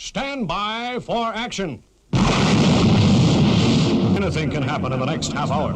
Stand by for action. Anything can happen in the next half hour.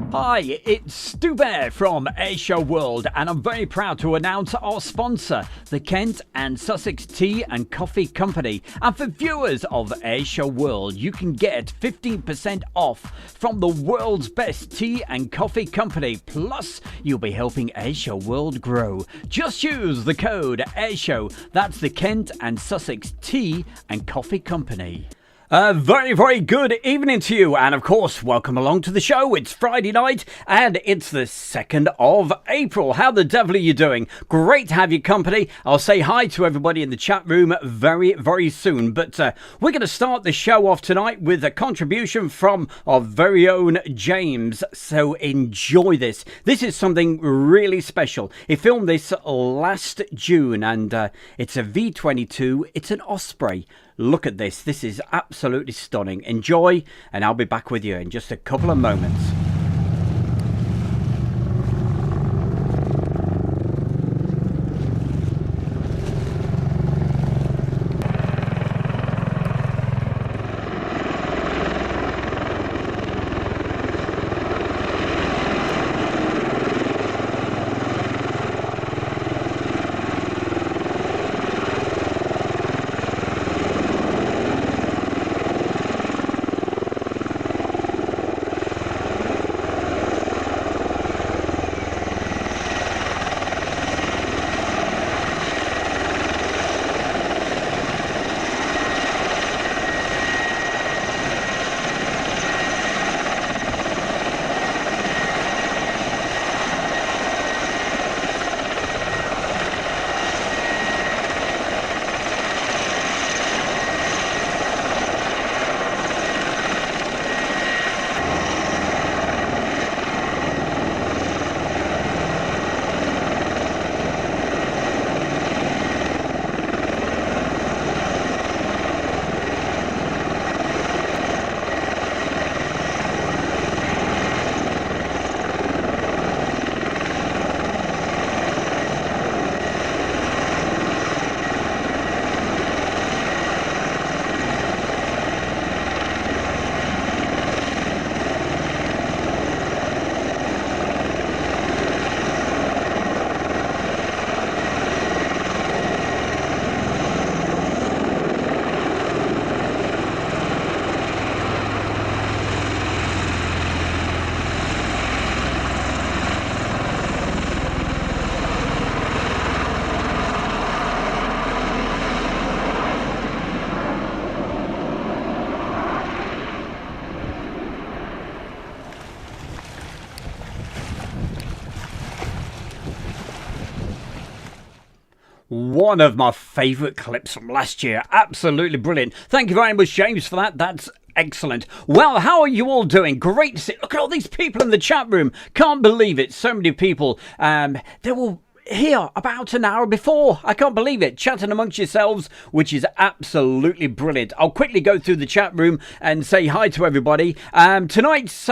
Hi, it's Stu Bear from Airshow World, and I'm very proud to announce our sponsor, the Kent and Sussex Tea and Coffee Company. And for viewers of Airshow World, you can get 15% off from the world's best tea and coffee company. Plus, you'll be helping Airshow World grow. Just use the code Airshow. That's the Kent and Sussex Tea and Coffee Company. Very good evening to you, and of course, welcome along to the show. It's Friday night, and it's the 2nd of April. How the devil are you doing? Great to have your company. I'll say hi to everybody in the chat room very soon, but we're going to start the show off tonight with a contribution from our very own James, so enjoy this. This is something really special. He filmed this last June, and it's a V22. It's an Osprey. Look at this. This is absolutely stunning. Enjoy, and I'll be back with you in just a couple of moments. One of my favourite clips from last year. Absolutely brilliant. Thank you very much, James, for that. That's excellent. Well, how are you all doing? Great to see. Look at all these people in the chat room. Can't believe it. So many people. They were here about an hour before. I can't believe it. Chatting amongst yourselves, which is absolutely brilliant. I'll quickly go through the chat room and say hi to everybody. Tonight's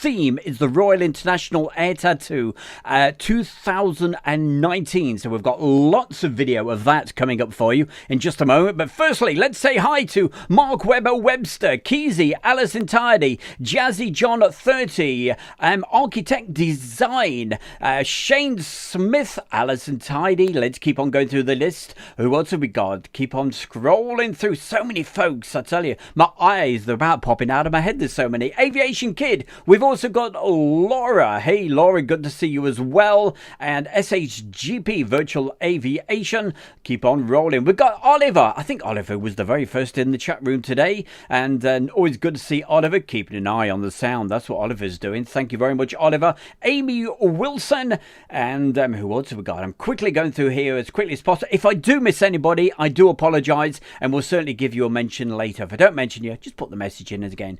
theme is the Royal International Air Tattoo 2019. So we've got lots of video of that coming up for you in just a moment. But firstly, let's say hi to Mark Webber Webster, Keezy, Alison Tidy, Jazzy John at 30, Architect Design, Shane Smith, Alison Tidy. Let's keep on going through the list. Who else have we got? Keep on scrolling through. So many folks, I tell you. My eyes, they're about popping out of my head. There's so many. Aviation Kid. We've already also got Laura. Hey, Laura, good to see you as well. And SHGP Virtual Aviation. Keep on rolling. We've got Oliver. I think Oliver was the very first in the chat room today. And always good to see Oliver. Keeping an eye on the sound. That's what Oliver's doing. Thank you very much, Oliver. Amy Wilson. And who else have we got? I'm quickly going through here as quickly as possible. If I do miss anybody, I do apologise. And we'll certainly give you a mention later. If I don't mention you, just put the message in again.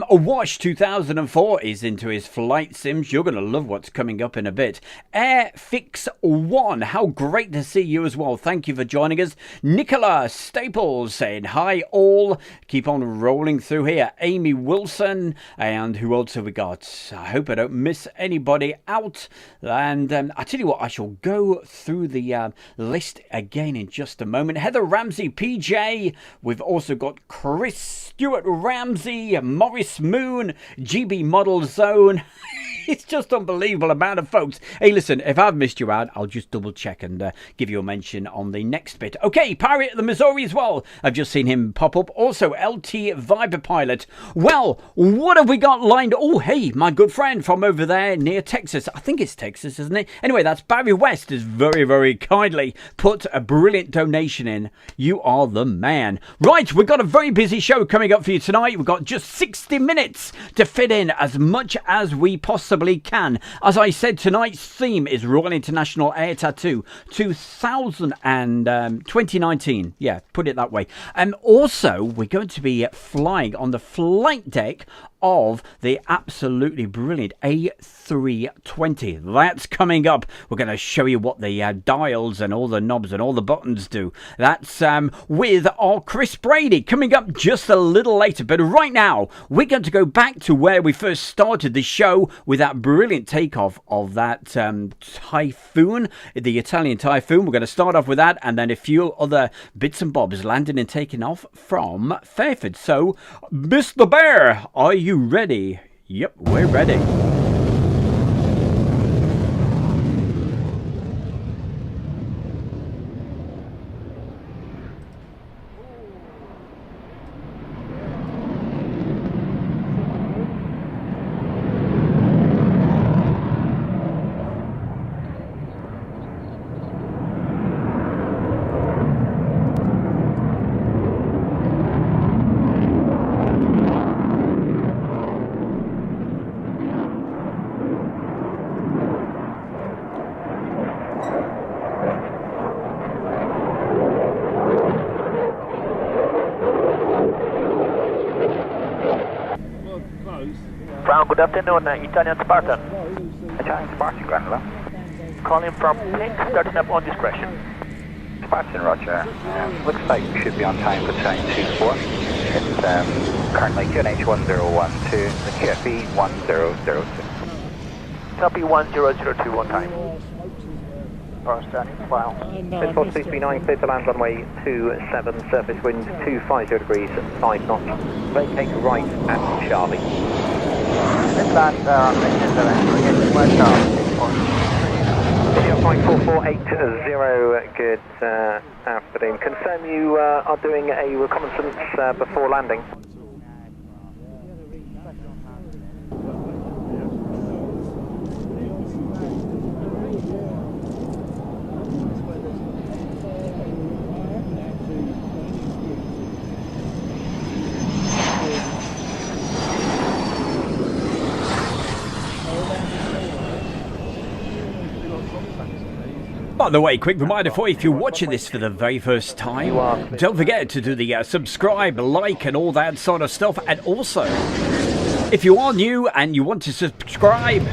Wash 2004 is into his flight sims. You're going to love what's coming up in a bit. Airfix 1, how great to see you as well. Thank you for joining us. Nicola Staples saying hi all. Keep on rolling through here. Amy Wilson, and who else have we got? I hope I don't miss anybody out. And I tell you what, I shall go through the list again in just a moment. Heather Ramsey, PJ. We've also got Chris Stewart Ramsey, Morris Moon, GB Model Zone. It's just unbelievable amount of folks. Hey, listen, if I've missed you out, I'll just double check and give you a mention on the next bit. Okay, Pirate of the Missouri as well. I've just seen him pop up. Also, LT Viper Pilot. Well, what have we got lined? Oh, hey, my good friend from over there near Texas. I think it's Texas, isn't it? Anyway, that's Barry West has very, very kindly put a brilliant donation in. You are the man. Right, we've got a very busy show coming up for you tonight. We've got just 60 minutes to fit in as much as we possibly can. As I said, tonight's theme is Royal International Air Tattoo 2019. Yeah, put it that way. And also, we're going to be flying on the flight deck of the absolutely brilliant A320. That's coming up. We're going to show you what the dials and all the knobs and all the buttons do. That's with our Chris Brady coming up just a little later. But right now, we're going to go back to where we first started the show with that brilliant takeoff of that Typhoon, the Italian Typhoon. We're going to start off with that and then a few other bits and bobs landing and taking off from Fairford. So, Mr. Bear, are you ready? Yep, we're ready. Good afternoon, Italian Spartan. Italian Spartan, Granola. Calling from Pink, starting up on discretion. Spartan, roger. Looks like we should be on time for turn 24. It's currently QNH 1012, the QFE 1002. Copy 1002 on time. Power standing, file. It's 4339, clear to land runway 27, surface wind 250 degrees, 5 knots. Vacate right at Charlie. Let's land on mission 7, again, West Charlie. Video 54480, good afternoon. Confirm you are doing a reconnaissance before landing. By the way, quick reminder for you, if you're watching this for the very first time, don't forget to do the subscribe, like and all that sort of stuff. And also, if you are new and you want to subscribe,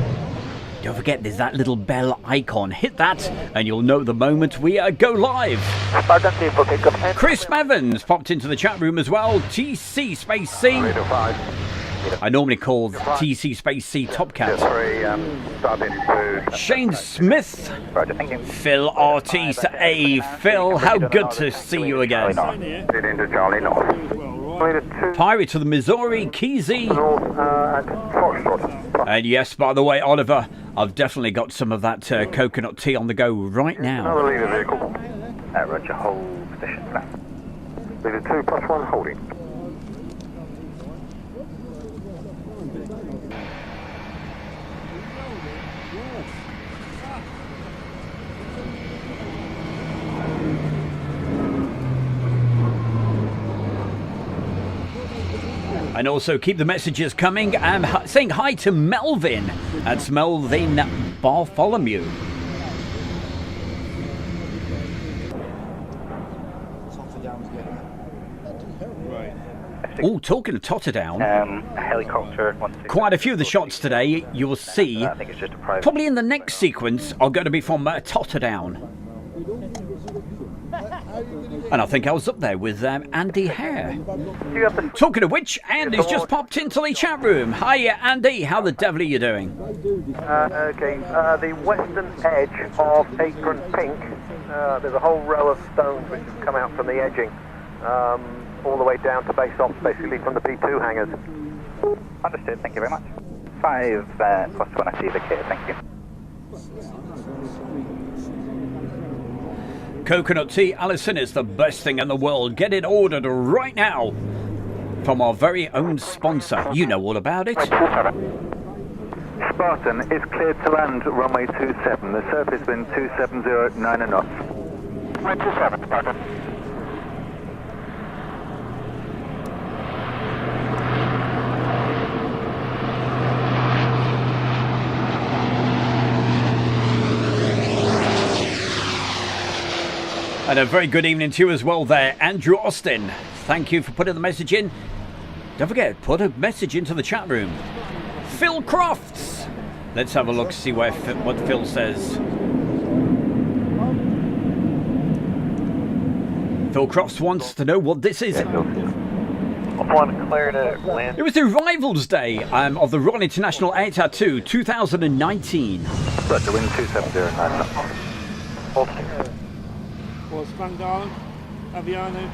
don't forget there's that little bell icon. Hit that and you'll know the moment we go live. Chris Evans popped into the chat room as well. TC Space C. I normally call TC Space C Top Cat. Shane Smith. Phil Ortiz. Hey, Phil, how good to see you again. Pirate of the Missouri, Keezy. And yes, by the way, Oliver, I've definitely got some of that coconut tea on the go right now. Roger, hold position flat. Leader 2+1 holding. And also keep the messages coming. Saying hi to Melvin. That's Melvin Bartholomew. Oh, talking of Totter down. Helicopter. Quite a few of the shots today, you will see, I think it's just a private. probably in the next sequence, are going to be from Totter down. And I think I was up there with Andy Hare. Talking of which, Andy's just popped into the chat room. Hi, Andy. How the devil are you doing? Okay, the western edge of Apron Pink, there's a whole row of stones which have come out from the edging, all the way down to base ops, basically from the P2 hangars. Understood, thank you very much. 5 plus 1, I see the kit, thank you. Coconut tea, Alison, is the best thing in the world. Get it ordered right now from our very own sponsor. You know all about it. Spartan is cleared to land runway 27. The surface wind 270 9 knots. Runway 27, Spartan. And a very good evening to you as well there, Andrew Austin. Thank you for putting the message in. Don't forget, put a message into the chat room. Phil Crofts. Let's have a look, see what Phil says. Phil Crofts wants to know what this is. Clear to land. It was the Arrivals Day of the Royal International Air Tattoo 2019. Roger, wind 270 9 knots. Was Van Dalen, Aviano.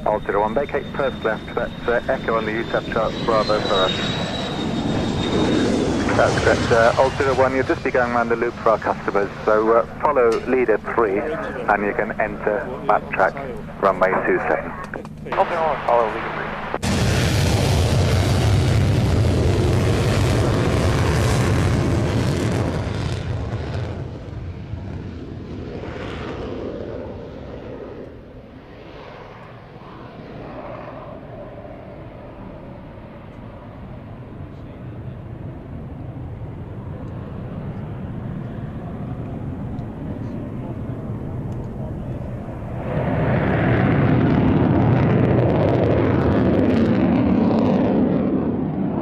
Altimeter 1, vacate first left, that's Echo on the UTAP chart, Bravo for us. That's correct, Altimeter 1, you'll just be going around the loop for our customers, so follow leader 3 and you can enter map track runway 27. Altimeter 1, follow leader 3.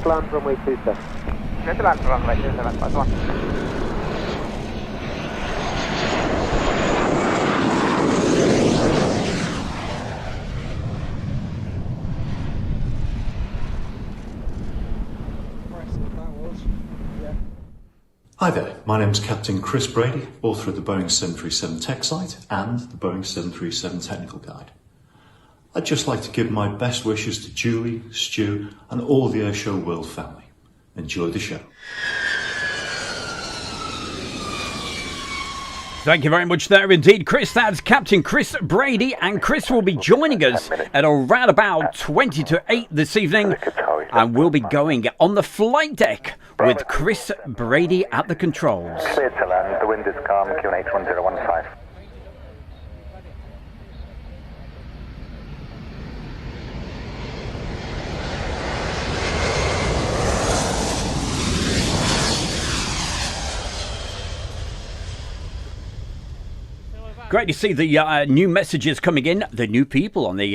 Land runway 27. Clear to land runway 27, plus 1. Hi there, my name's Captain Chris Brady, author of the Boeing 737 Tech Site and the Boeing 737 Technical Guide. I'd just like to give my best wishes to Julie, Stu and all the Airshow World family. Enjoy the show. Thank you very much there indeed, Chris. That's Captain Chris Brady, and Chris will be joining us at around about 20 to 8 this evening, and we'll be going on the flight deck with Chris Brady at the controls. Clear to land, the wind is calm, QNH 1015. Great to see the new messages coming in, the new people on the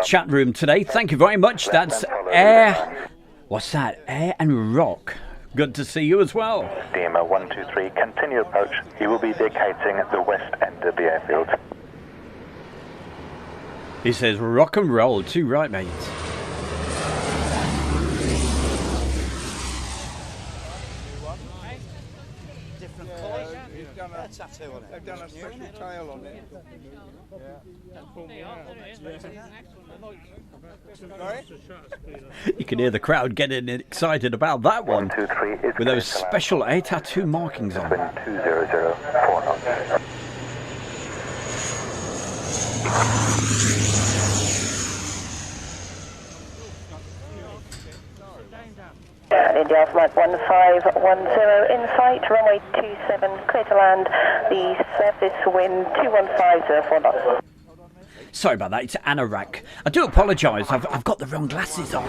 chat room today. Thank you very much. That's Air, what's that? Air and Rock. Good to see you as well. Steamer 123, continue approach. You will be vacating the west end of the airfield. He says rock and roll, too right, mate. Tattoo on it. They've done a special tail on it. You can hear the crowd getting excited about that one with those special A tattoo markings on. 2004 knots. India flight 1510 in sight, runway 27, clear to land, the surface wind 2150 knots. Sorry about that, it's anorak. I do apologise, I've got the wrong glasses on.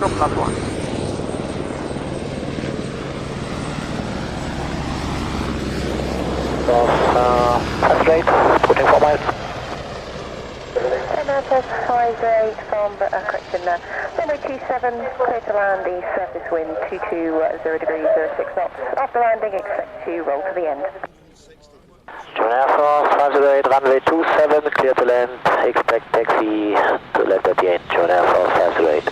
Straight, putting 4 miles. Plus 58 from correction runway 27, clear to land, the surface wind 220 degrees 06 knots. After landing, expect to roll to the end. 2.5 508, runway 27, clear to land, expect taxi to left at the end, 2.5 508.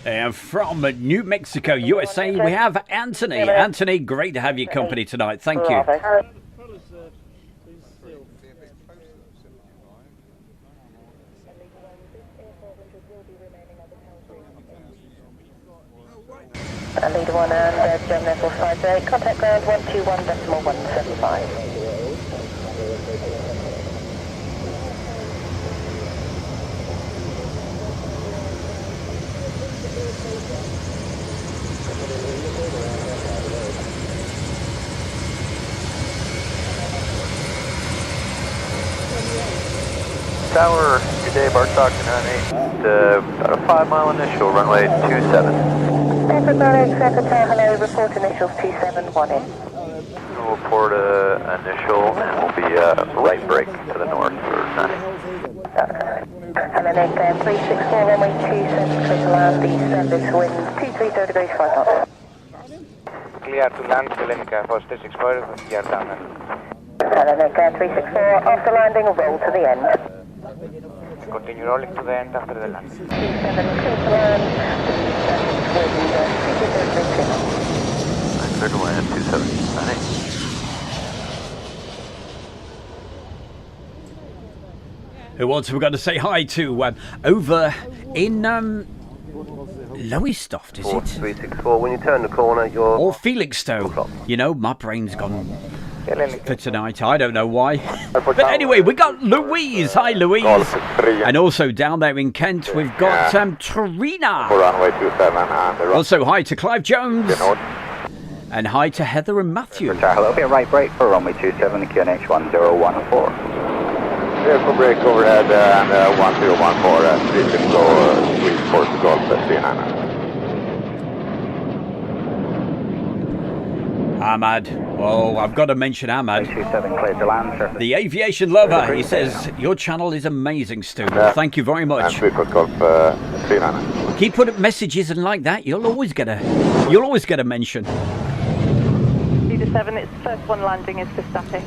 And from New Mexico, USA, we have Anthony. Anthony, great to have your company tonight. Thank you. Leader 1 and German Air Force 58, contact ground 121.175. Tower, good day, Barstock 98, about a 5 mile initial, runway 27. Airport Norwich, Airport Tower, hello, report initials 271 in. We'll report initial, and we'll be right brake to the north for 9. Hello, Nick, 364, runway 27, clear to land, the surface wind 230 degrees 5 knots. Clear to land, Selenka, for 264, clear down. Hello, Nick, 364, after landing, roll to the end. Continue rolling to the end after the land. 27, clear to land, the surface wind 230 degrees 5 knots. Clear to land, 27, 98. Who else have we got to say hi to? Over in Lowestoft, is it? 364, when you turn the corner, you're... Or Felixstowe. You know, my brain's gone for tonight. I don't know why. But anyway, we got Louise. Hi, Louise. And also down there in Kent, we've got Trina. Runway 27 and Also, hi to Clive Jones. And hi to Heather and Matthew. Hello, be a right brake for runway 27, QNH 1014. Vehicle brake overhead and 1014, 360, sweet course to Golf 39. Ahmad. Oh, I've got to mention Ahmad. 27 clear to land, sir. The aviation lover. He says, your channel is amazing, Stu. Thank you very much. And sweet course Golf 39. Keep putting messages and like that. You'll always get a mention. Leader 7, its first one landing is for static.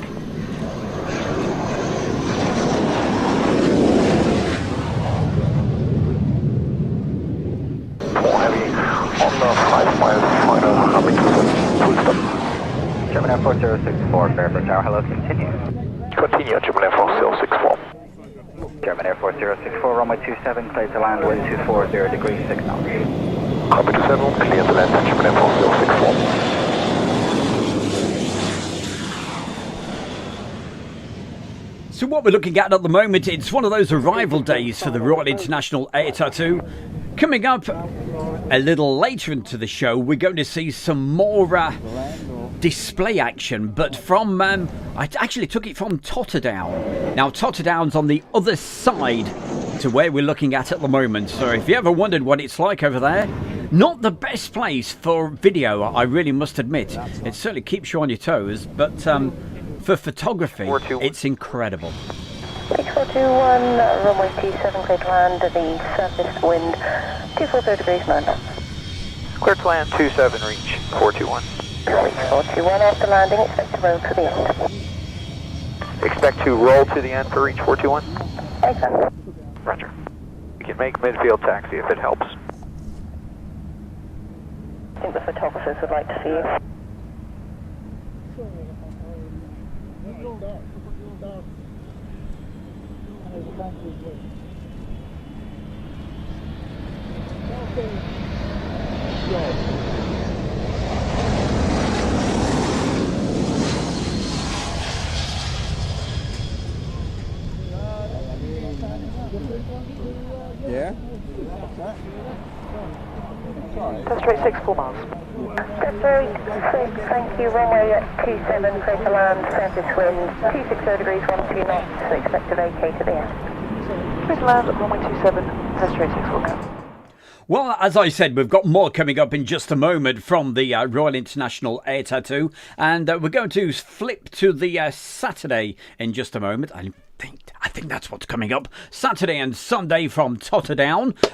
Heavy on the 5 mile final, coming to full stop. German Air Force 064, Fairport Tower, hello, continue. Continue, German Air Force 064. German Air Force 064, runway 27, clear to land, wind 240 degrees 6 knots. Copy 27, clear to land, German Air Force 064. So what we're looking at the moment, it's one of those arrival days for the Royal International Air Tattoo. Coming up a little later into the show, we're going to see some more display action, but from, I actually took it from Totter. Now, Totter on the other side to where we're looking at the moment. So if you ever wondered what it's like over there, not the best place for video, I really must admit. It certainly keeps you on your toes, but for photography, it's incredible. 6421, runway 27, clear to land, the surface wind 240 degrees 9 knots. Clear to land, 27, reach 421. 421, after landing, expect to roll to the end. Expect to roll to the end for reach 421? Exactly. Roger. You can make midfield taxi if it helps. I think the photographers would like to see you. Yeah? Test rate 6, 4 miles. Test rate 6, thank you. Runway 27, clear to land, surface wind 260 degrees, 12 knots. Expect to vacate at the end. Clear to land, runway 27, test rate 6, will go. Well, as I said, we've got more coming up in just a moment from the Royal International Air Tattoo, and we're going to flip to the Saturday in just a moment. I think that's what's coming up. Saturday and Sunday from Totter,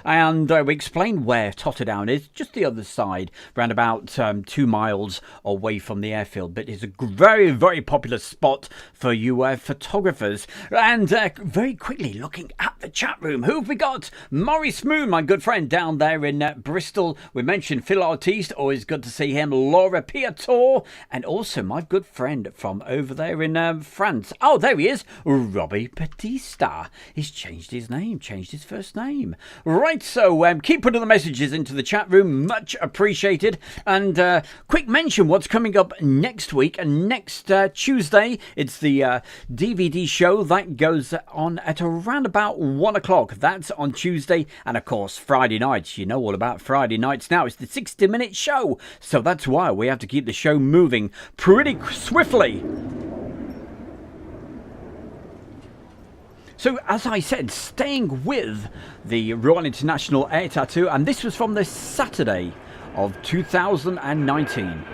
and we explained where Totter is, just the other side, around about 2 miles away from the airfield. But it's a very, very popular spot for you photographers. And very quickly, looking at the chat room, who have we got? Maurice Moon, my good friend down there in Bristol. We mentioned Phil Artiste, always good to see him. Laura Piator, and also my good friend from over there in France. Oh, there he is, Robbie Batista. He's changed his name, changed his first name. Right, so keep putting the messages into the chat room, much appreciated. And quick mention what's coming up next week. And next Tuesday, it's the DVD show that goes on at around about 1 o'clock. That's on Tuesday. And of course, Friday nights. You know all about Friday nights now. It's the 60-minute show. So that's why we have to keep the show moving pretty swiftly. So, as I said, staying with the Royal International Air Tattoo, and this was from the Saturday of 2019.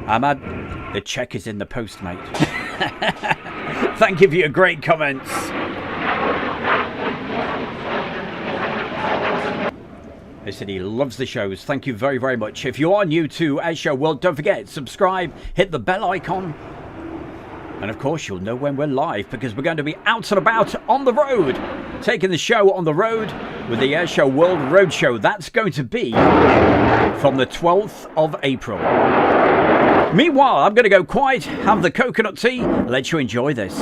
Ahmad, the check is in the post, mate. Thank you for your great comments. He said he loves the shows. Thank you very, very much. If you are new to Airshow World, don't forget, subscribe, hit the bell icon. And of course, you'll know when we're live, because we're going to be out and about on the road, taking the show on the road with the Airshow World Roadshow. That's going to be from the 12th of April. Meanwhile, I'm going to go quiet, have the coconut tea, let you enjoy this.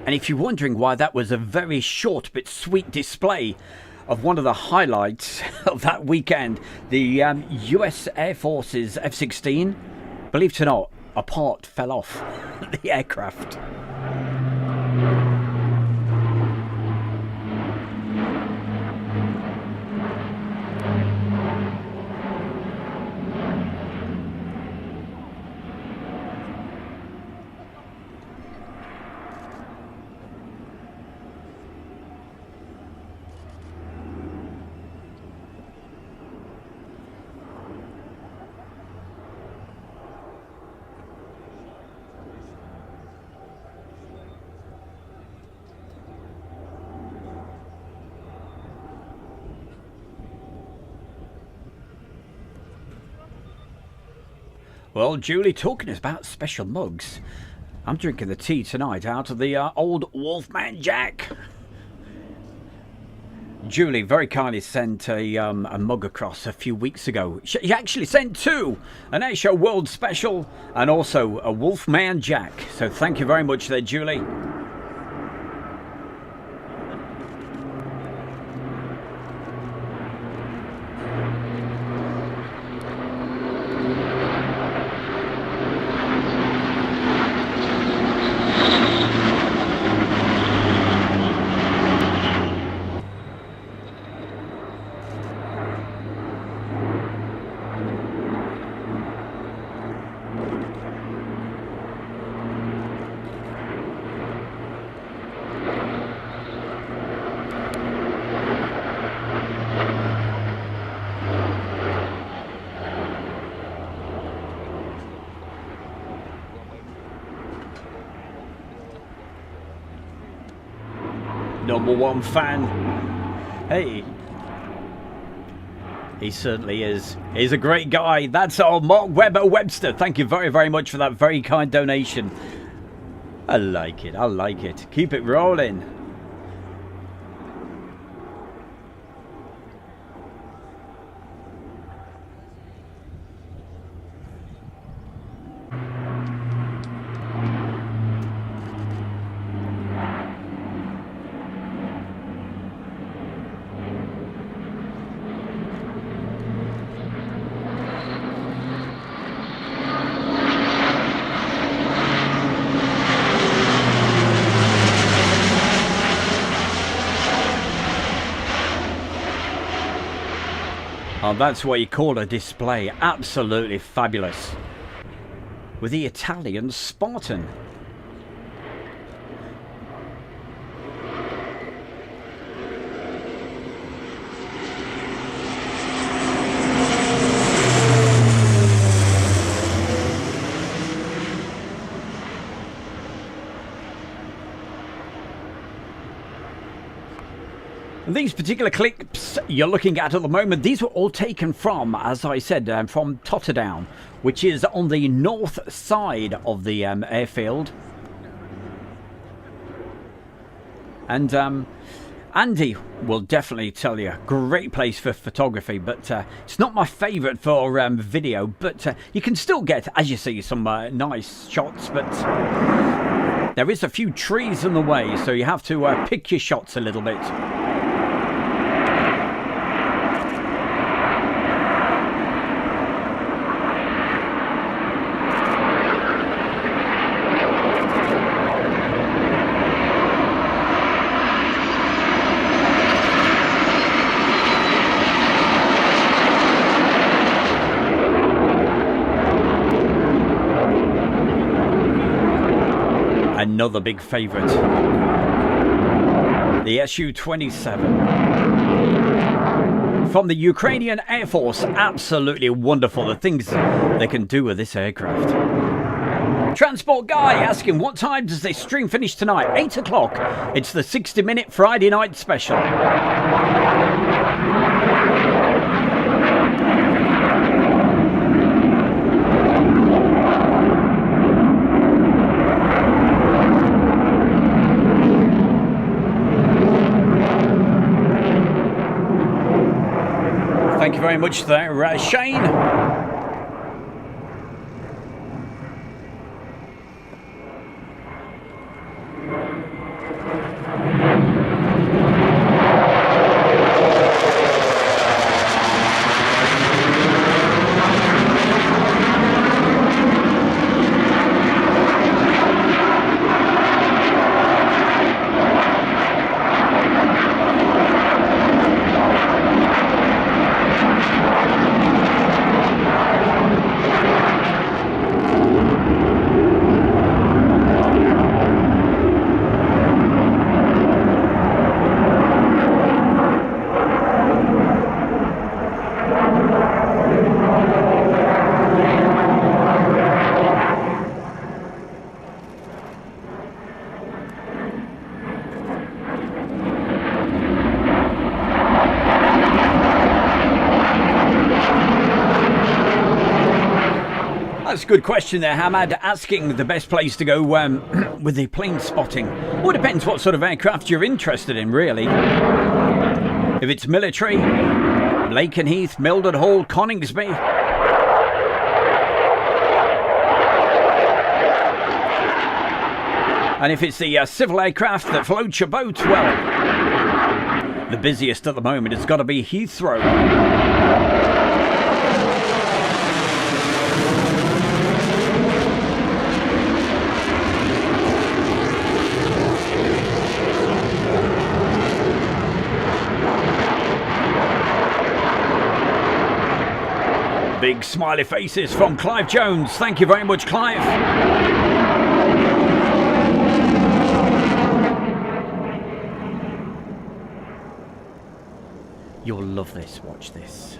And if you're wondering why that was a very short but sweet display of one of the highlights of that weekend, the US Air Force's F-16, believe it or not, a part fell off the aircraft. Well, Julie, talking about special mugs, I'm drinking the tea tonight out of the old Wolfman Jack. Julie very kindly sent a mug across a few weeks ago. She actually sent two, an Airshow World Special and also a Wolfman Jack. So thank you very much there, Julie. Number one fan. Hey, he certainly is. He's a great guy. That's old Mark Webster. Thank you very, very much for that very kind donation. I like it. I like it. Keep it rolling. Oh, that's what you call a display. Absolutely fabulous. With the Italian Spartan. These particular clips you're looking at the moment, these were all taken from, as I said, from Totter, which is on the north side of the airfield. And Andy will definitely tell you, great place for photography, but it's not my favourite for video, but you can still get, as you see, some nice shots, but there is a few trees in the way, so you have to pick your shots a little bit. Another big favourite, the Su-27 from the Ukrainian Air Force. Absolutely wonderful, the things they can do with this aircraft. Transport Guy asking, what time does this stream finish tonight? 8 o'clock. It's the 60-minute Friday night special. Thank you very much there, Shane. That's a good question there, Hamad, asking the best place to go with the plane spotting. Well, it depends what sort of aircraft you're interested in, really. If it's military, Lakenheath, Mildred Hall, Coningsby. And if it's the civil aircraft that floats your boat, well, the busiest at the moment has got to be Heathrow. Big smiley faces from Clive Jones. Thank you very much, Clive. You'll love this. Watch this.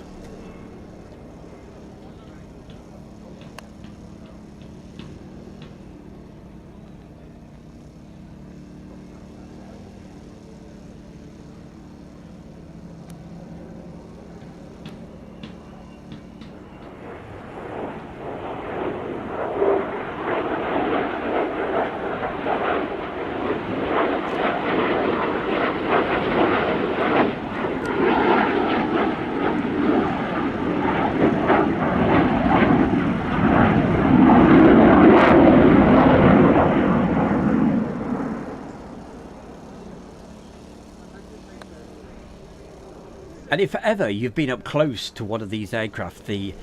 And if ever you've been up close to one of these aircraft, the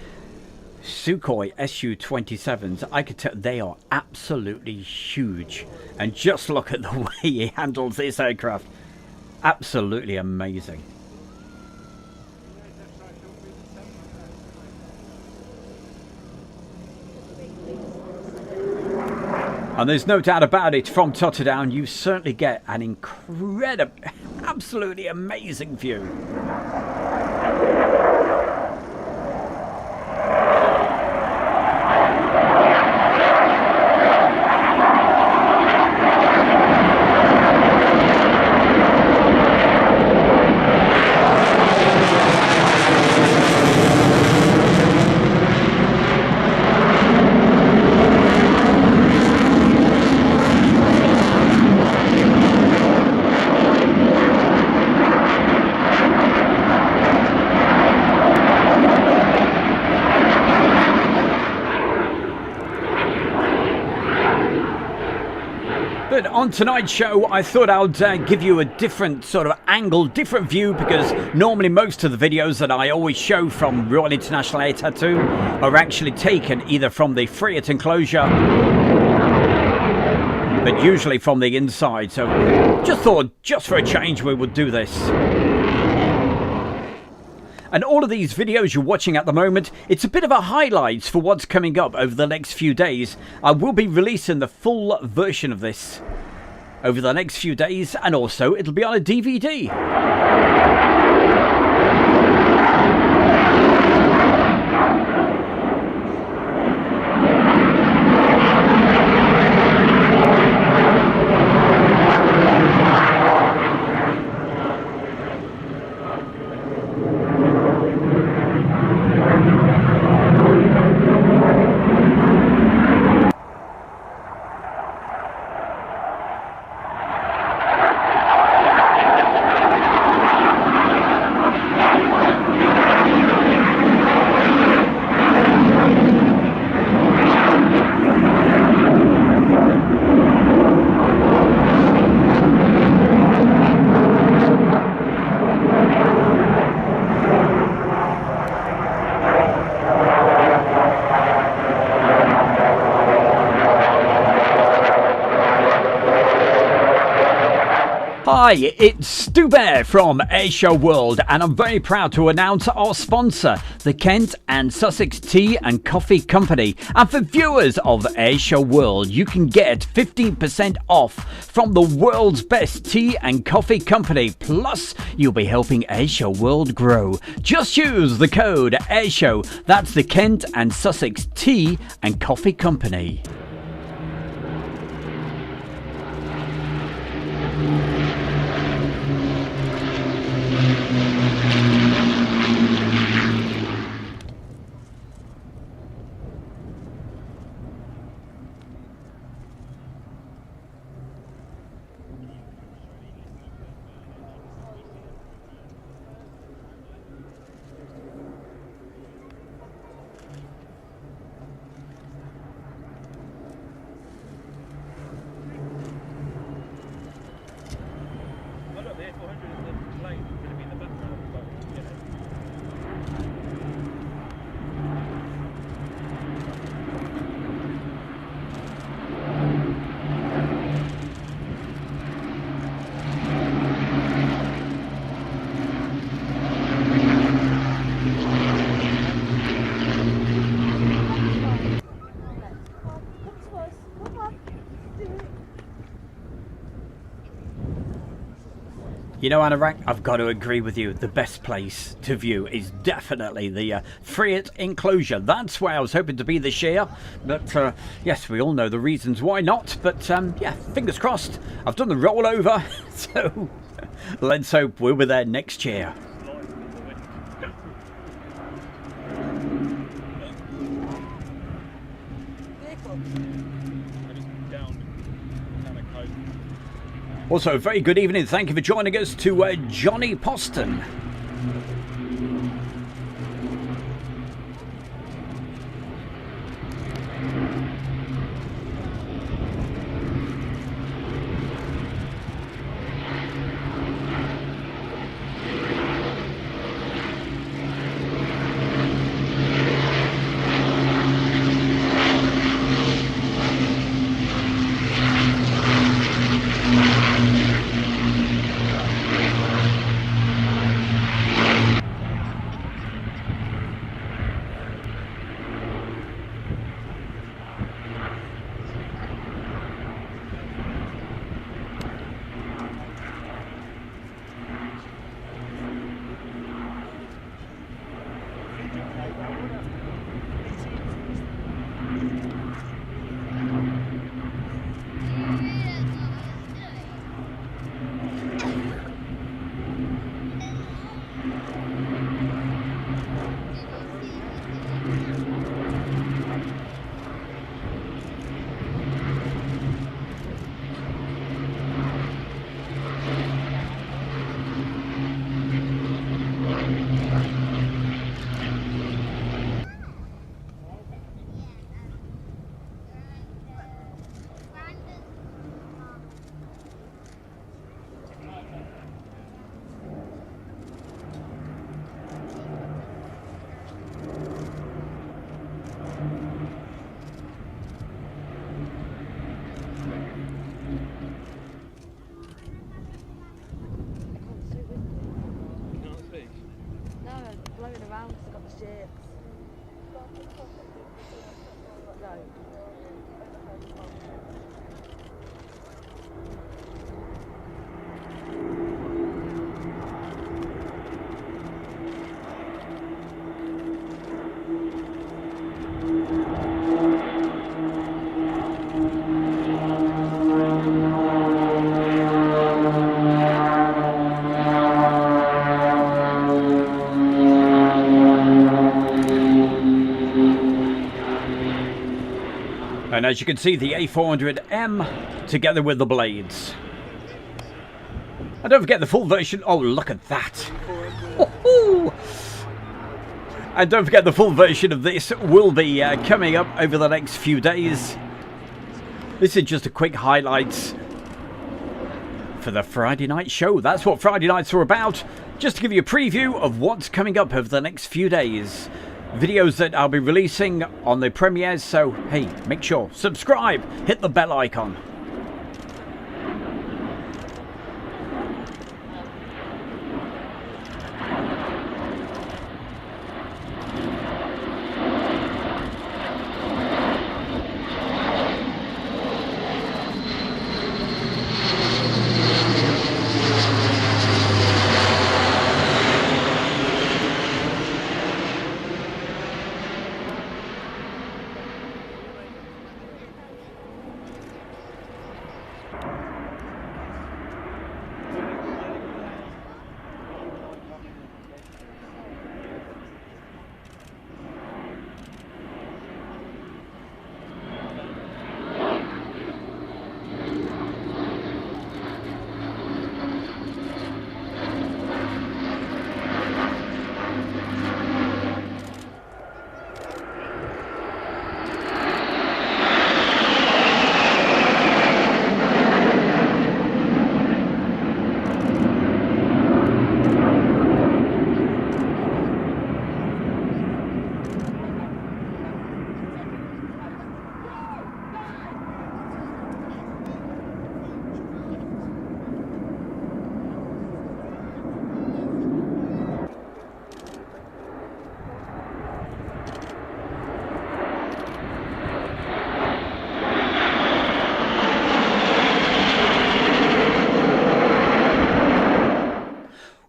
Sukhoi Su-27s, I could tell they are absolutely huge. And just look at the way he handles this aircraft. Absolutely amazing. And there's no doubt about it, from Totter down, you certainly get an incredible, absolutely amazing view. But on tonight's show, I thought I'd give you a different sort of angle, different view, because normally most of the videos that I always show from Royal International Air Tattoo are actually taken either from the frigate enclosure, but usually from the inside. So just thought, just for a change, we would do this. And all of these videos you're watching at the moment, it's a bit of a highlight for what's coming up over the next few days. I will be releasing the full version of this over the next few days, and also it'll be on a DVD. Hi, it's Stu Bear from Airshow World, and I'm very proud to announce our sponsor, the Kent and Sussex Tea and Coffee Company. And for viewers of Airshow World, you can get 15% off from the world's best tea and coffee company. Plus, you'll be helping Airshow World grow. Just use the code Airshow. That's the Kent and Sussex Tea and Coffee Company. You know, Anorak, I've got to agree with you. The best place to view is definitely the frigate enclosure. That's where I was hoping to be this year. But, yes, we all know the reasons why not. But, yeah, fingers crossed. I've done the rollover. So, let's hope we'll be there next year. Also, a very good evening. Thank you for joining us to Johnny Poston. And as you can see, the A400M together with the blades. And don't forget the full version. Oh, look at that. Woohoo! And don't forget the full version of this will be coming up over the next few days. This is just a quick highlights for the Friday night show. That's what Friday nights are about. Just to give you a preview of what's coming up over the next few days. Videos that I'll be releasing on the premieres, so hey, make sure, subscribe, hit the bell icon.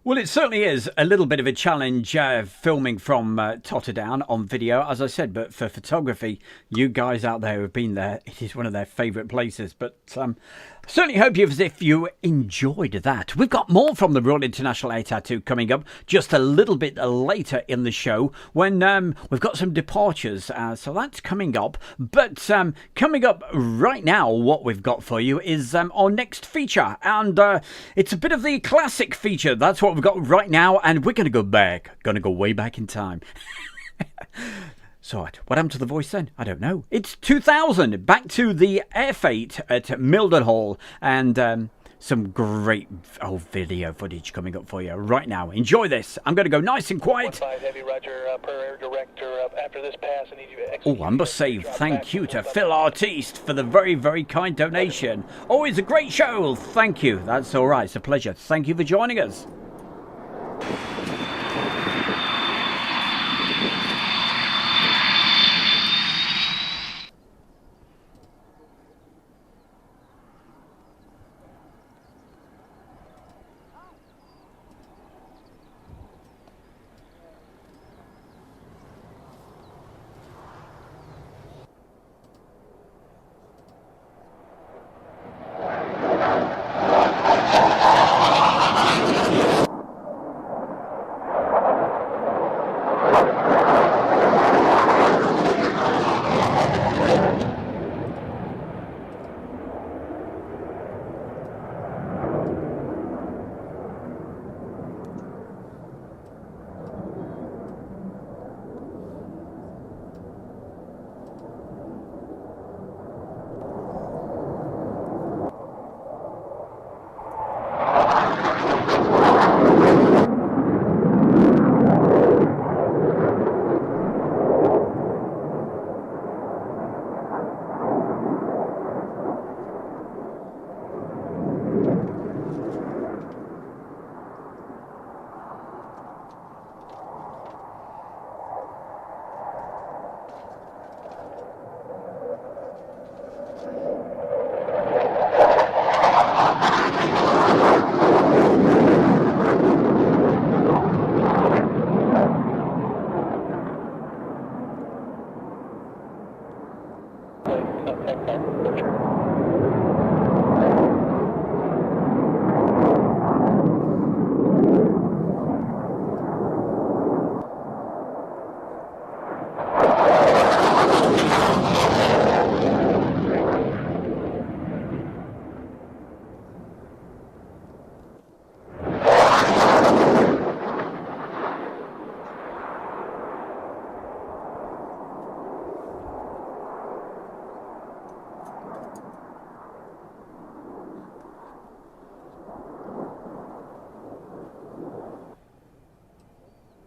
Well, it certainly is a little bit of a challenge filming from Totter down on video, as I said, but for photography, you guys out there who have been there, it is one of their favourite places. But certainly hope if you enjoyed that. We've got more from the Royal International Air Tattoo coming up just a little bit later in the show when we've got some departures. So that's coming up. But coming up right now, what we've got for you is our next feature. And it's a bit of the classic feature. That's what we've got right now. And we're going to go back. Going to go way back in time. So what happened to the voice then? I don't know. It's 2000, back to the Air Fate at Mildenhall, and some great video footage coming up for you right now. Enjoy this. I'm going to go nice and quiet. 15 Heavy, Roger, per air director. After this pass, I need you to Oh, I must say thank you to Phil Artiste for the very, very kind donation. Always a great show. Thank you. That's all right. It's a pleasure. Thank you for joining us.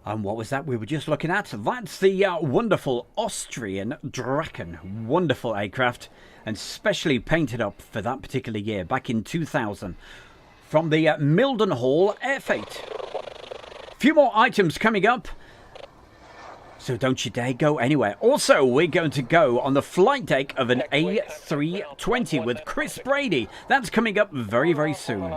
And what was that we were just looking at? That's the wonderful Austrian Drachen. Wonderful aircraft, and specially painted up for that particular year, back in 2000. From the Mildenhall Air Fete. A few more items coming up, so don't you dare go anywhere. Also, we're going to go on the flight deck of an A320 with Chris Brady. That's coming up very, very soon.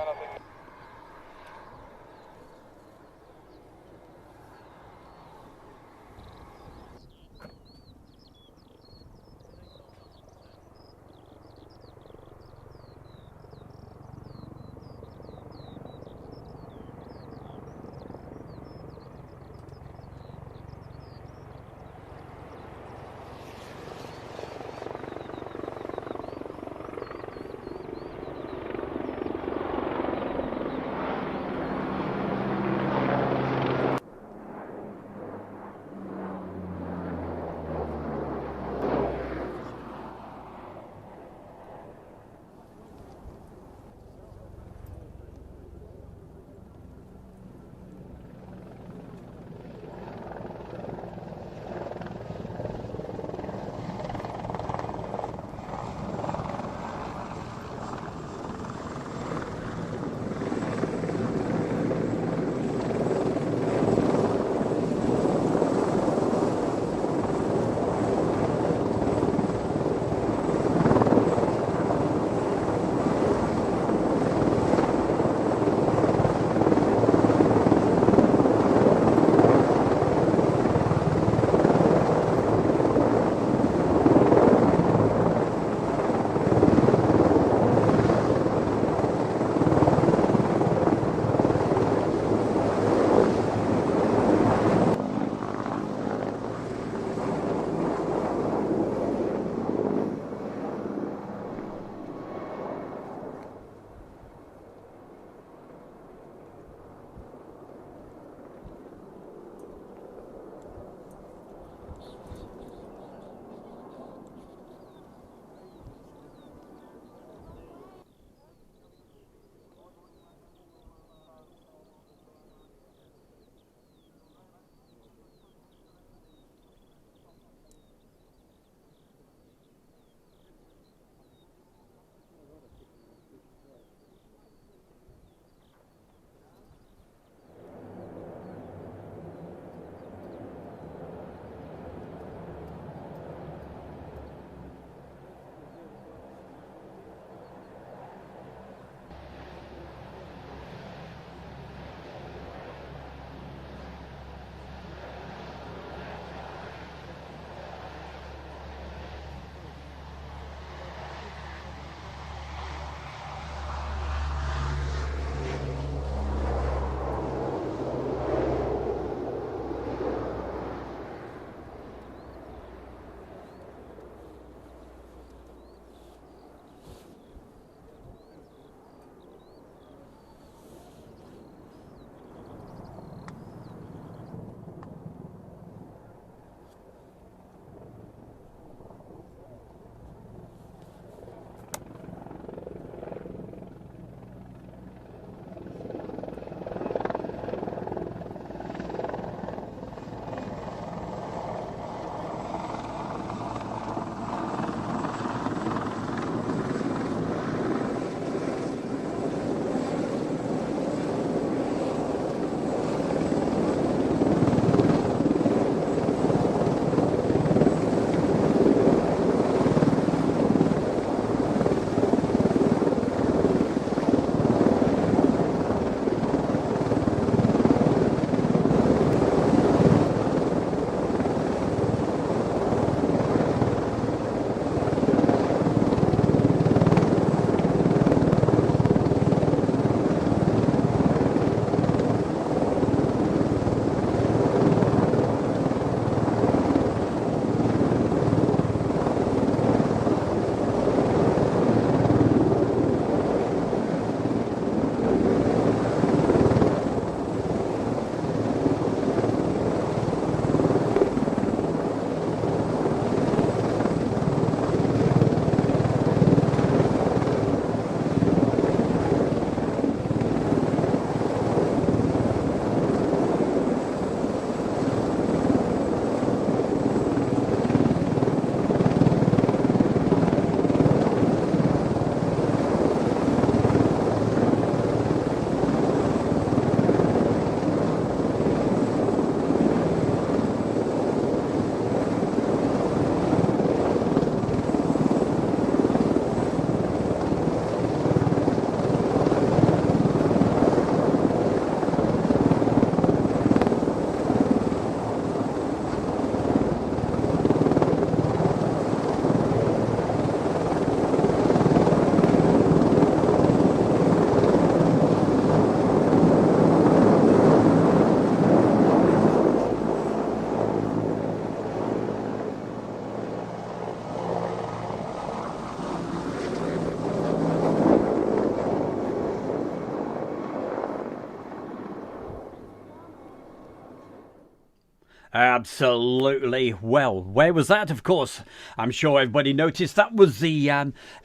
Absolutely. Well, where was that? Of course, I'm sure everybody noticed that was the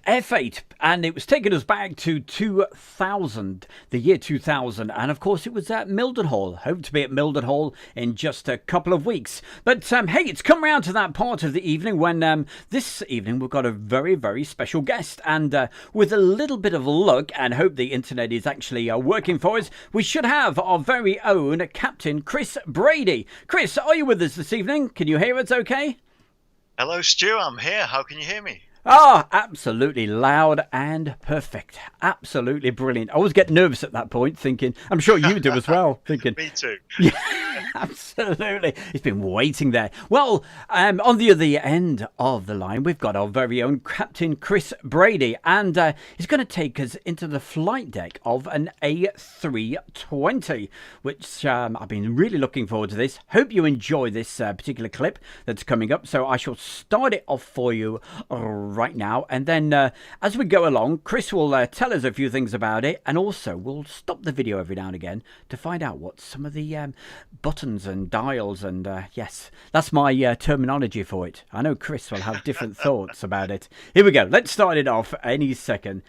F8, and it was taking us back to 2000, the year 2000, and of course it was at Mildenhall. Hope to be at Mildenhall in just a couple of weeks. But hey, it's come round to that part of the evening when this evening we've got a very, very special guest, and with a little bit of luck and hope the internet is actually working for us, we should have our very own Captain Chris Brady. Chris, are you with us this evening? Can you hear us okay? Hello, Stu. I'm here. How can you hear me? Ah, absolutely loud and perfect. Absolutely brilliant. I always get nervous at that point thinking, I'm sure you do as well, thinking. Me too. Yeah, absolutely. He's been waiting there. Well, on the other end of the line, we've got our very own Captain Chris Brady, and he's going to take us into the flight deck of an A320, which I've been really looking forward to this. Hope you enjoy this particular clip that's coming up. So I shall start it off for you right now, and then as we go along, Chris will tell us a few things about it, and also we'll stop the video every now and again to find out what some of the buttons and dials and yes, that's my terminology for it. I know Chris will have different thoughts about it. Here we go. Let's start it off any second.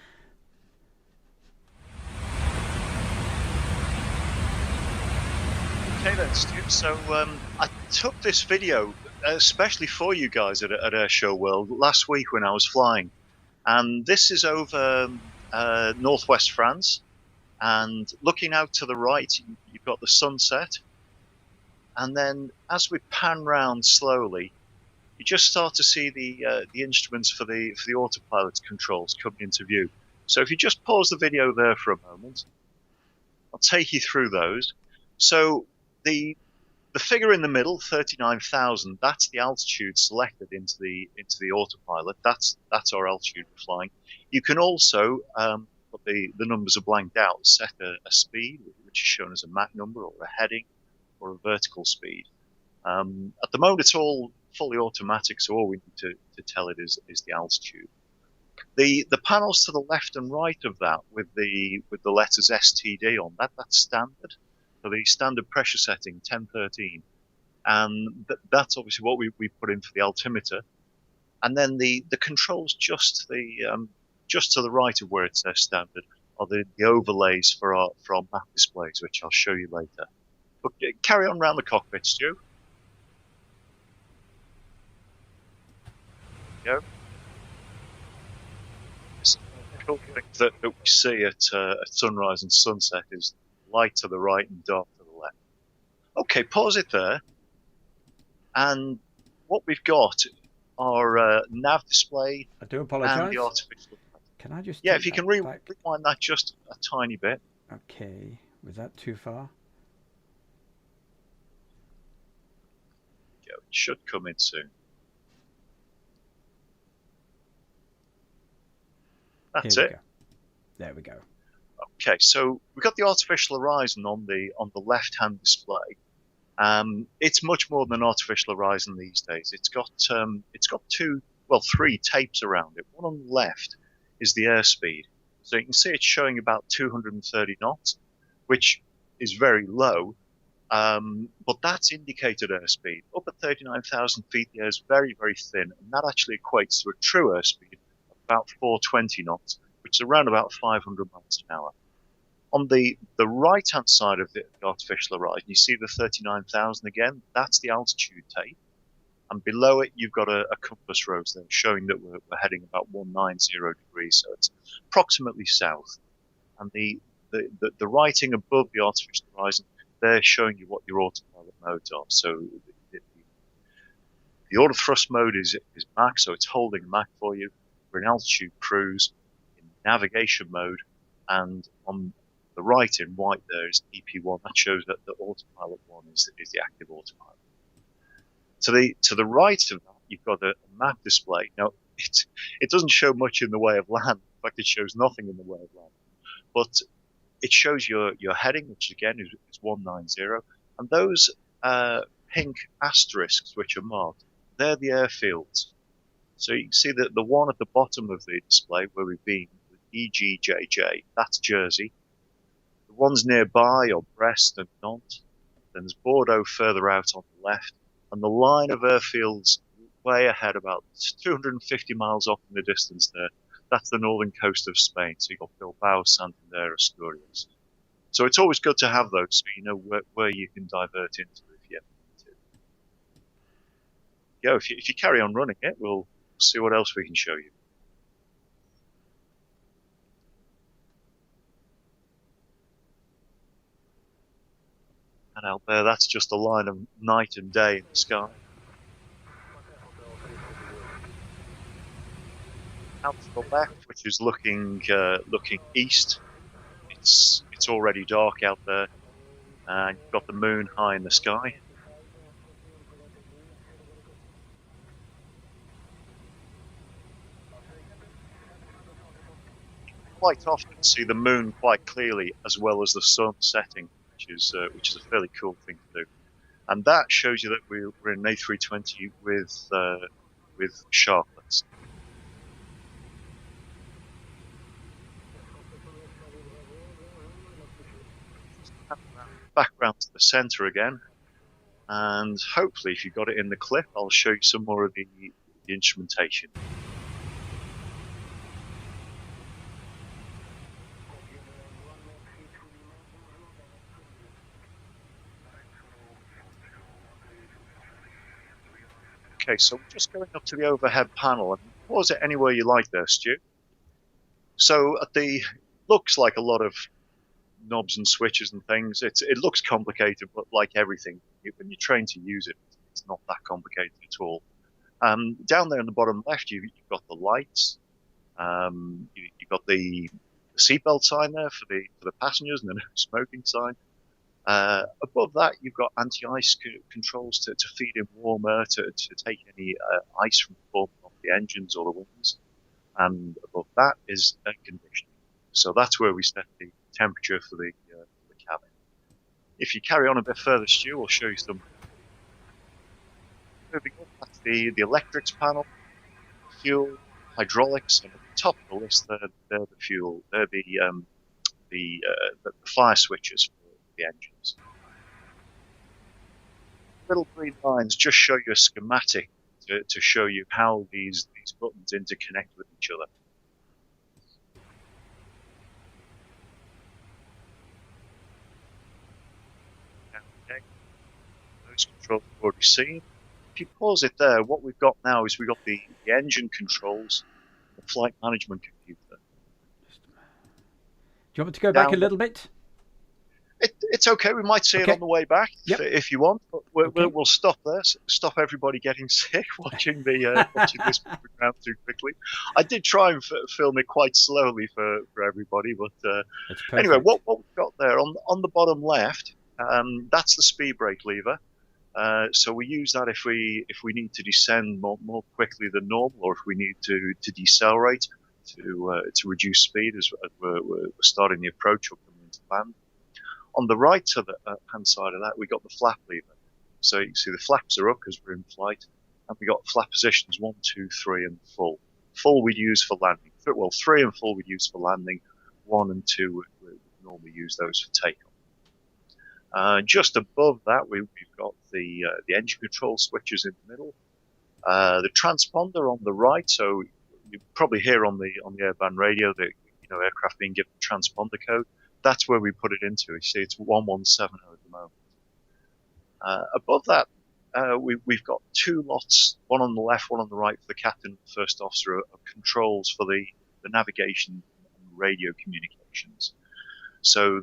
Okay then, Stu. So I took this video especially for you guys at Airshow World last week when I was flying, and this is over northwest France, and looking out to the right you've got the sunset, and then as we pan round slowly you just start to see the instruments for the autopilot controls coming into view. So if you just pause the video there for a moment, I'll take you through those. So the figure in the middle, 39,000, that's the altitude selected into the autopilot. That's our altitude we're flying. You can also, but the numbers are blanked out, set a speed, which is shown as a Mach number or a heading or a vertical speed. At the moment, it's all fully automatic, so all we need to tell it is the altitude. The panels to the left and right of that with the letters STD on, that's standard. So the standard pressure setting, 1013, and that's obviously what we put in for the altimeter. And then the controls just to the right of where it says standard are the overlays for our map displays, which I'll show you later. But carry on around the cockpit, Stu. Go. The cool thing that we see at sunrise and sunset is light to the right and dark to the left. Okay, pause it there. And what we've got are nav display. I do apologise. And the artificial. Can I just? Yeah, if you can rewind that just a tiny bit. Okay, was that too far? Yeah, it should come in soon. That's it. Go. There we go. Okay, so we've got the artificial horizon on the left-hand display. It's much more than an artificial horizon these days. It's got three tapes around it. One on the left is the airspeed. So you can see it's showing about 230 knots, which is very low, but that's indicated airspeed. Up at 39,000 feet, the air is very, very thin, and that actually equates to a true airspeed of about 420 knots, which is around about 500 miles an hour. On the right-hand side of the artificial horizon, you see the 39,000 again. That's the altitude tape. And below it, you've got a compass rose there showing that we're heading about 190 degrees, so it's approximately south. And the writing above the artificial horizon, they're showing you what your autopilot modes are. So the auto thrust mode is Mach, so it's holding Mach for you. We're in altitude cruise, in navigation mode, and on the right in white there is EP1. That shows that the autopilot 1 is the active autopilot. To the right of that, you've got a map display. Now, it doesn't show much in the way of land. In fact, it shows nothing in the way of land. But it shows your heading, which again is 190. And those pink asterisks which are marked, they're the airfields. So you can see that the one at the bottom of the display where we've been, EGJJ, that's Jersey. The ones nearby are Brest and Nantes. Then there's Bordeaux further out on the left, and the line of airfields way ahead, about 250 miles off in the distance there. That's the northern coast of Spain. So you've got Bilbao, Santander, Asturias. So it's always good to have those, so you know where you can divert into if you ever need to. Yeah, if you carry on running it, we'll see what else we can show you. And out there, that's just a line of night and day in the sky. Out to the left, which is looking east, it's already dark out there, and you've got the moon high in the sky. Quite often see the moon quite clearly, as well as the sun setting, which is a fairly cool thing to do. And that shows you that we're in an A320 with sharplets. Back round to the centre again, and hopefully, if you've got it in the clip, I'll show you some more of the instrumentation. Okay, so we're just going up to the overhead panel, and pause it anywhere you like there, Stu. So looks like a lot of knobs and switches and things. It looks complicated, but like everything, when you're trained to use it, it's not that complicated at all. Down there in the bottom left, you've got the lights. You've got the seatbelt sign there for the passengers, and the no smoking sign. Above that, you've got anti-ice controls to feed in warm air to take any ice from forming off the engines or the wings. And above that is air conditioning. So that's where we set the temperature for the cabin. If you carry on a bit further, Stu, I'll show you some. Moving up, that's the electrics panel, fuel, hydraulics, and at the top of the list, they're the fuel. They're the fire switches for the engines. Little green lines just show you a schematic to show you how these buttons interconnect with each other. Okay, those controls we've already seen. If you pause it there, what we've got now is we've got the engine controls, the flight management computer. Do you want me to go back a little bit? It's okay. We might see it on the way back if you want. But we'll stop there. Stop everybody getting sick watching this program too quickly. I did try and film it quite slowly for everybody, but anyway, what we've got there on the bottom left, that's the speed brake lever. So we use that if we need to descend more quickly than normal, or if we need to decelerate to reduce speed as we're starting the approach or coming into land. On the right of the hand side of that, we got the flap lever. So you can see the flaps are up because we're in flight, and we got flap positions 1, 2, 3, and full. Full we'd use for landing. Well, 3 and full we'd use for landing. 1 and 2 we normally use those for takeoff. Just above that, we've got the engine control switches in the middle. The transponder on the right. So you probably hear on the Airband radio that aircraft being given the transponder code. That's where we put it into. You see, it's 117 at the moment. Above that, we've got 2 lots, one on the left, one on the right for the captain and the first officer of controls for the navigation and radio communications. So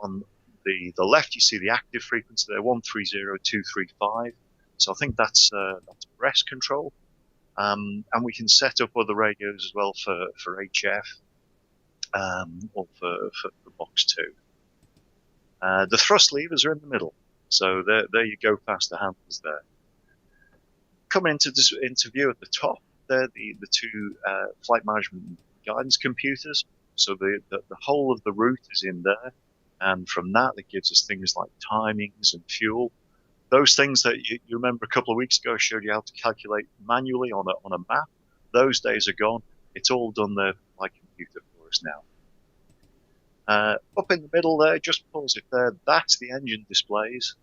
on the left, you see the active frequency there, 130235. So I think that's breast control. And we can set up other radios as well for HF. Or for box 2. The thrust levers are in the middle, so there you go, past the handles there. Coming into view at the top, they're the 2 flight management guidance computers. So the whole of the route is in there, and from that it gives us things like timings and fuel. Those things that you remember a couple of weeks ago I showed you how to calculate manually on a map. Those days are gone. It's all done there by computer for us now. Up in the middle there, just pause it there, that's the engine displays.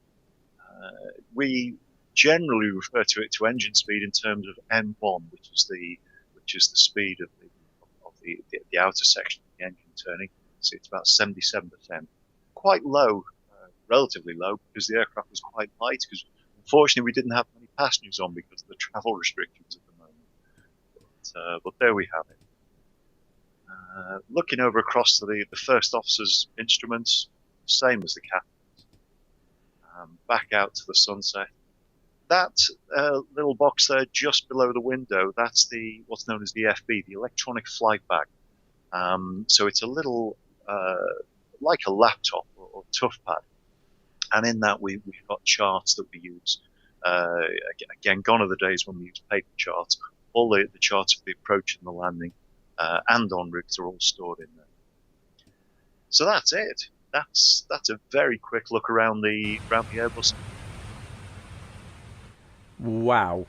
We generally refer to it to engine speed in terms of M1, which is the speed of the outer section of the engine turning. So it's about 77%, quite low, relatively low, because the aircraft was quite light. Because unfortunately we didn't have many passengers on because of the travel restrictions at the moment. But there we have it. Looking over across to the first officer's instruments, same as the captain's. Back out to the sunset. That little box there just below the window, that's what's known as the FB, the electronic flight bag. So it's a little, like a laptop or tough pad. And in that we've got charts that we use. Again, gone are the days when we use paper charts. All the charts of the approach and the landing and en route are all stored in there. So that's it. That's a very quick look around the Airbus. Wow.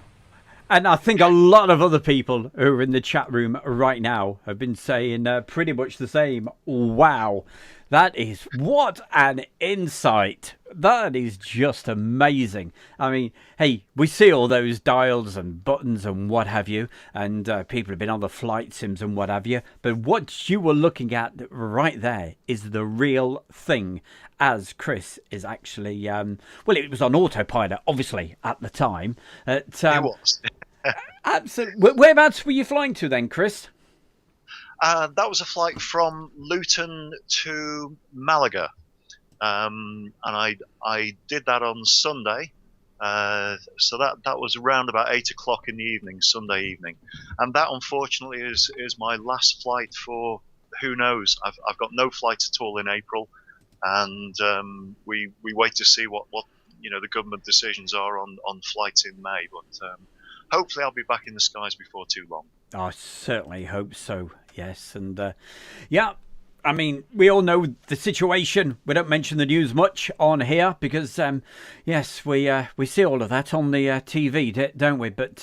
And I think a lot of other people who are in the chat room right now have been saying pretty much the same. Wow. That is, what an insight. That is just amazing. I mean, hey, we see all those dials and buttons and what have you, and people have been on the flight sims and what have you, but what you were looking at right there is the real thing, as Chris is actually, well, it was on autopilot, obviously, at the time. It was. Absolutely. Whereabouts were you flying to then, Chris? That was a flight from Luton to Malaga, and I did that on Sunday. So that was around about 8 o'clock in the evening, Sunday evening, and that unfortunately is my last flight for who knows. I've got no flights at all in April, and we wait to see what the government decisions are on flights in May. But hopefully I'll be back in the skies before too long. I certainly hope so. Yes, and yeah, I mean, we all know the situation. We don't mention the news much on here because, yes, we see all of that on the TV, don't we? But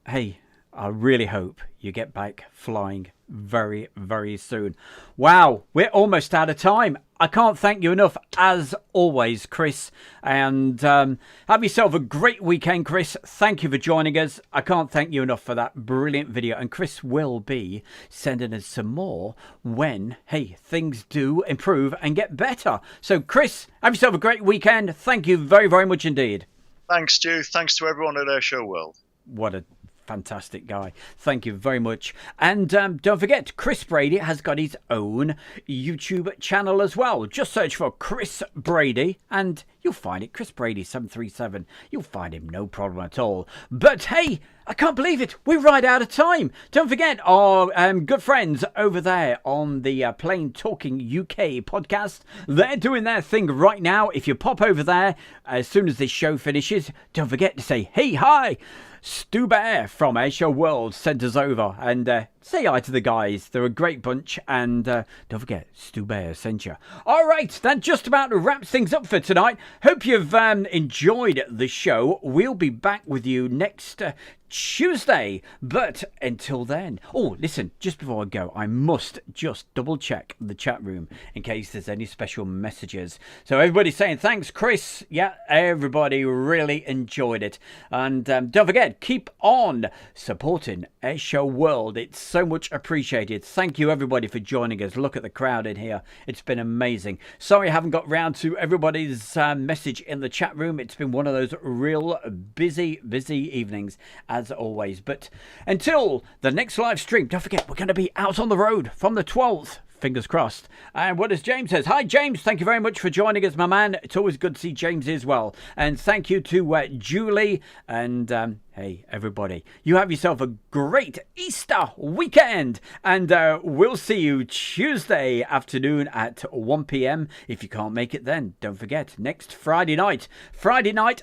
hey, I really hope you get back flying very, very soon. Wow, we're almost out of time. I can't thank you enough, as always, Chris. And have yourself a great weekend, Chris. Thank you for joining us. I can't thank you enough for that brilliant video. And Chris will be sending us some more when, hey, things do improve and get better. So, Chris, have yourself a great weekend. Thank you very, very much indeed. Thanks, Stu. Thanks to everyone at Airshow World. What a fantastic guy. Thank you very much. And don't forget, Chris Brady has got his own YouTube channel as well. Just search for Chris Brady and you'll find it. Chris Brady 737. You'll find him, no problem at all. But hey, I can't believe it. We're right out of time. Don't forget our good friends over there on the Plain Talking UK podcast. They're doing their thing right now. If you pop over there as soon as this show finishes, don't forget to say, hey, hi. Stu Bear from Airshow World sent us over, and say hi to the guys. They're a great bunch, and don't forget, Stu Bear sent you. All right, that just about wraps things up for tonight. Hope you've enjoyed the show. We'll be back with you next Tuesday, but until then, oh, listen, just before I go, I must just double check the chat room in case there's any special messages. So everybody's saying thanks, Chris. Yeah, everybody really enjoyed it, and don't forget, keep on supporting Airshow World. It's so much appreciated. Thank you everybody for joining us. Look at the crowd in here. It's been amazing. Sorry I haven't got round to everybody's message in the chat room. It's been one of those real busy evenings as always. But until the next live stream, don't forget, we're going to be out on the road from the 12th. Fingers crossed. And what does James says? Hi, James. Thank you very much for joining us, my man. It's always good to see James as well. And thank you to Julie. And hey, everybody, you have yourself a great Easter weekend. And we'll see you Tuesday afternoon at 1 p.m. If you can't make it then, don't forget, next Friday night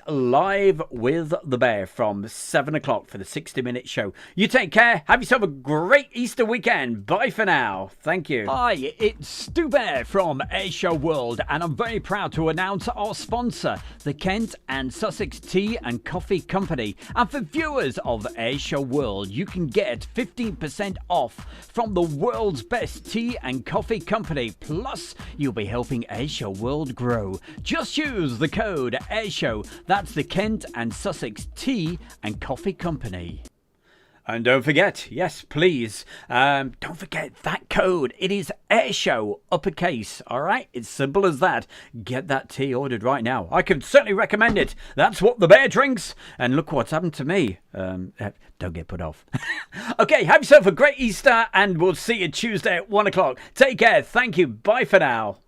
live with the Bear from 7 o'clock for the 60-minute show. You take care. Have yourself a great Easter weekend. Bye for now. Thank you. Bye. Hi, it's Stu Bear from Airshow World, and I'm very proud to announce our sponsor, the Kent and Sussex Tea and Coffee Company. And for viewers of Airshow World, you can get 15% off from the world's best tea and coffee company. Plus, you'll be helping Airshow World grow. Just use the code Airshow. That's the Kent and Sussex Tea and Coffee Company. And don't forget, yes, please, don't forget that code. It is Airshow, uppercase, all right? It's simple as that. Get that tea ordered right now. I can certainly recommend it. That's what the bear drinks. And look what's happened to me. Don't get put off. Okay, have yourself a great Easter, and we'll see you Tuesday at 1 o'clock. Take care. Thank you. Bye for now.